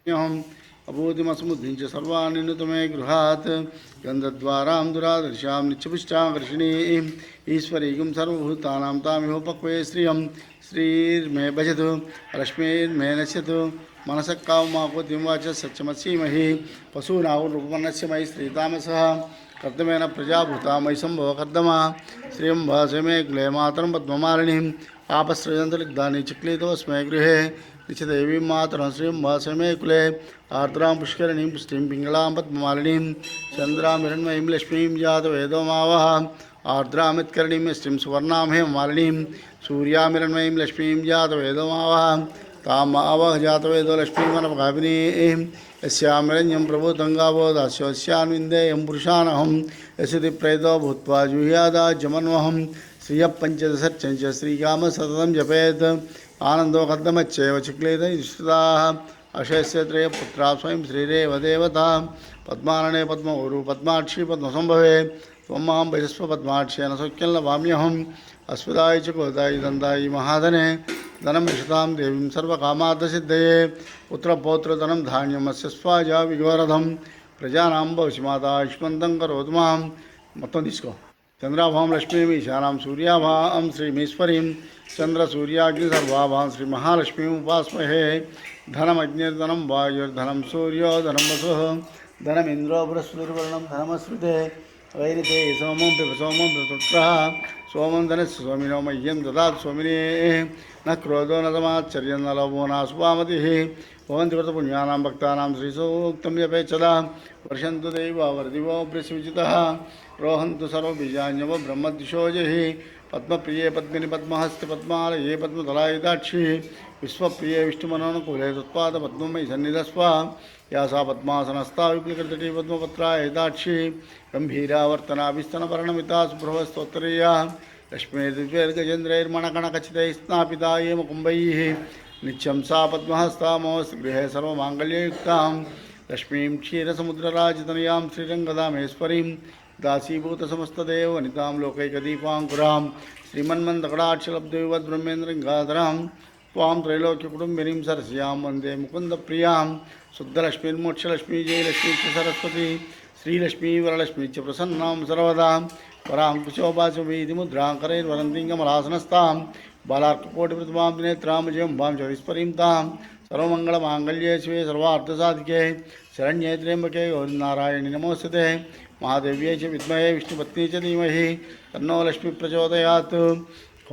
अभूतिमसमुद्धिं च सर्वान्निनुतमे गृहात् गन्धद्वारां दुरादर्शां नित्यपुष्टाकर्षिणीं ईश्वरीं सर्वभूतानां तामिहोपक्वे श्रियं श्रीर्मे भजतु रश्मिर्मे नश्यतु मनसः काममाकोतिं वाच सत्यमसीमहि पशूनावरूपमनस्य मयि श्रीतामसः कर्दमेन प्रजाभूता मयि सम्भव कर्दमा श्रियं भासमे कुले मातरं पद्ममालिनीम् आपस्रजन्तलिग्धानि चिक्लितोऽस्मै गृहे नित्यदेवीं मातरं श्रियं भासमे कुले आर्द्रां पुष्करणीं पुष्टिं पिङ्गलां पद्ममालिनीं चन्द्रां हिरण्मयीं लक्ष्मीं जातवेदो मावः आर्द्रामित्करणीं यष्टिं सुवर्णां हेममालिनीं सूर्यामिरण्मयीं लक्ष्मीं जातवेदो मावः ताम् आवह जातवेदो लक्ष्मीमनपगामिनीं यस्यामिरण्यं प्रभुतङ्गावो दास्योऽस्यान्विन्देयं पुरुषानहं यशति प्रेतो भूत्वा जुह्यादाज्यमन्वहं श्रियः पञ्चदशर्चञ्च श्रीकामः सततं जपेत् आनन्दो कद्दमच्चैव चिक्लेद विश्रुताः अशयस्य त्रयपुत्रा स्वयं श्रीरेव देवता पद्मानने पद्मगुरु पद्माक्षी पद्मसंभवे त्वं मां भजस्व पद्माक्ष्येन सौख्यं लभाम्यहम् अस्मदाय च कोदायि दन्दायि महाधने धनं विशतां देवीं सर्वकामार्थसिद्धये पुत्रपौत्रधनं धान्यमस्य स्वाजा विघोरधं प्रजानां भविष्यमाता आयुष्मन्तं करोतु मां మొత్తం తీసుకో చంద్రాభాం లక్ష్మీం ఈశానాం సూర్యాభాం శ్రీమీశ్వరీం చంద్రసూర్యాగ్ని సర్వాభాం శ్రీ మహాలక్ష్మీం ఉపాస్మహే ధనమగ్నిర్ధనం వాయుర్ధనం సూర్యో ధనం వసు ధనమింద్రో బృహస్పతిర్వర్ణం ధనమశ్రుతే వైరితే సోమం సోమం పితృ సోమం ధనస్సు స్వామినో మह्यं దదాతు స్వామినే न क्रोधो न समाश्चर्यं न लोभो न सुपामतिः भवन्ति कृतपुण्यानां भक्तानां श्रीसूक्तं जपेच्छदा वर्षन्तु दैवावर्दिवो वृषविजितः रोहन्तु सर्वबीजान्यवो ब्रह्मद्विषोजैः पद्मप्रिये पद्मिनि पद्महस्ते पद्मालये पद्मतलायुधाक्षी विश्वप्रिये विष्णुमनोनुकूले तत्पादपद्ममयि सन्निधस्व या सा पद्मासनस्था विपुलकृतटी पद्मपत्रायुधाक्षी गम्भीरावर्तनाभिस्तनपर्णमिता सुप्रभस्तोत्तरीया लक्ष्मीर्दिव्यैर्गजेन्द्रैर्मणकणखचितैः स्नापिता ये मुकुम्बैः नित्यं सा पद्महस्तामोऽस्ति सर्वमाङ्गल्ययुक्तां लक्ष्मीं क्षीरसमुद्रराजतनयां श्रीरङ्गदामेश्वरीं दासीभूतसमस्तदेववनितां लोकैकदीपाङ्कुरां श्रीमन्मन्दकटाक्षलब्धविवद्ब्रह्मेन्द्रगङ्गाधरां त्वां त्रैलोक्यकुटुम्बिनीं सरस्यां वन्दे मुकुन्दप्रियां शुद्धलक्ष्मीर्मोक्षलक्ष्मी जयलक्ष्मी च सरस्वती श्रीलक्ष्मी वरलक्ष्मी च प्रसन्नां सर्वदा वरां कुशोपाशवीधिमुद्रां करैर्वरन्तीं कमलासनस्तां बालार्ककोटिप्रतिमां नेत्रां जयम्भां चौरीस्परीं तां सर्वमङ्गलमाङ्गल्ये शिवे सर्वार्थसाधिके शरण्ये त्र्यम्बके गौरीनारायणि नमोस्तुते महादेव्यै च विद्महे विष्णुपत्नी च धीमहि तन्नो लक्ष्मी प्रचोदयात्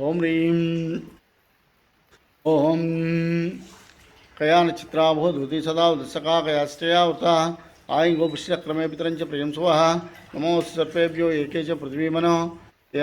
ॐ ह्रीं ॐ कयानचित्राभूधूति सदा उदसका कयाश्चया वृता आयि गोपुष्यक्रमे पितरं च प्रियं सुवः नमोऽस्तु सर्पेभ्यो एके च पृथ्वीमनो ते